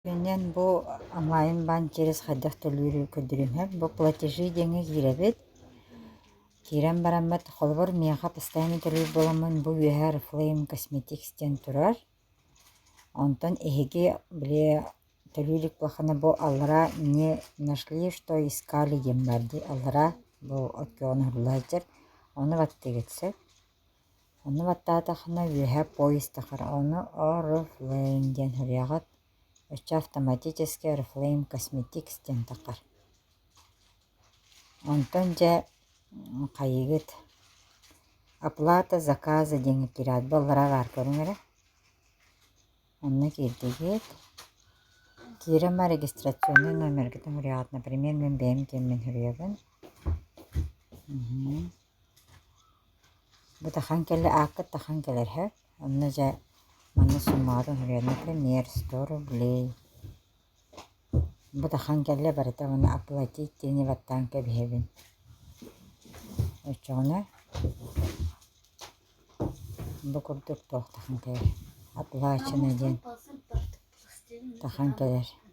Кенен бу онлайн бан через хайдах төлүрү көдүрүм бу платежи деңе киребит. Кирен бараммат холбор мияха постоянно төлүр боламын бу Hair Flame Cosmetics'тен турар. Онтон эһиги биле төлүлүк бахана бу аллара не нашли, что искали дем барди. Аллара бу океаны хурлайчар. Оны баттыгытсы. Оны баттаатахана веха поезд тахар. Оны Oriflame ден хурягат. Өчө автоматически Oriflame Cosmetics ден тахар. Онтон же кайыгыт. Оплата заказа ден кират. Баллара бар көрүңөрө. Онны кирдигит. Кирема регистрационный номер гитен хурягат. Например, мен бэм кеммен хурягын. Bu tahan kelle akıt tahan keller hep. Onunca manı sumadın hürüyor. Например, 100 рублей. Bu tahan kelle barıta onu aplatit dini vattan kebhevin. Öçöne. Bu kurduk toh tahan keller. Aplachın edin. Tahan keller.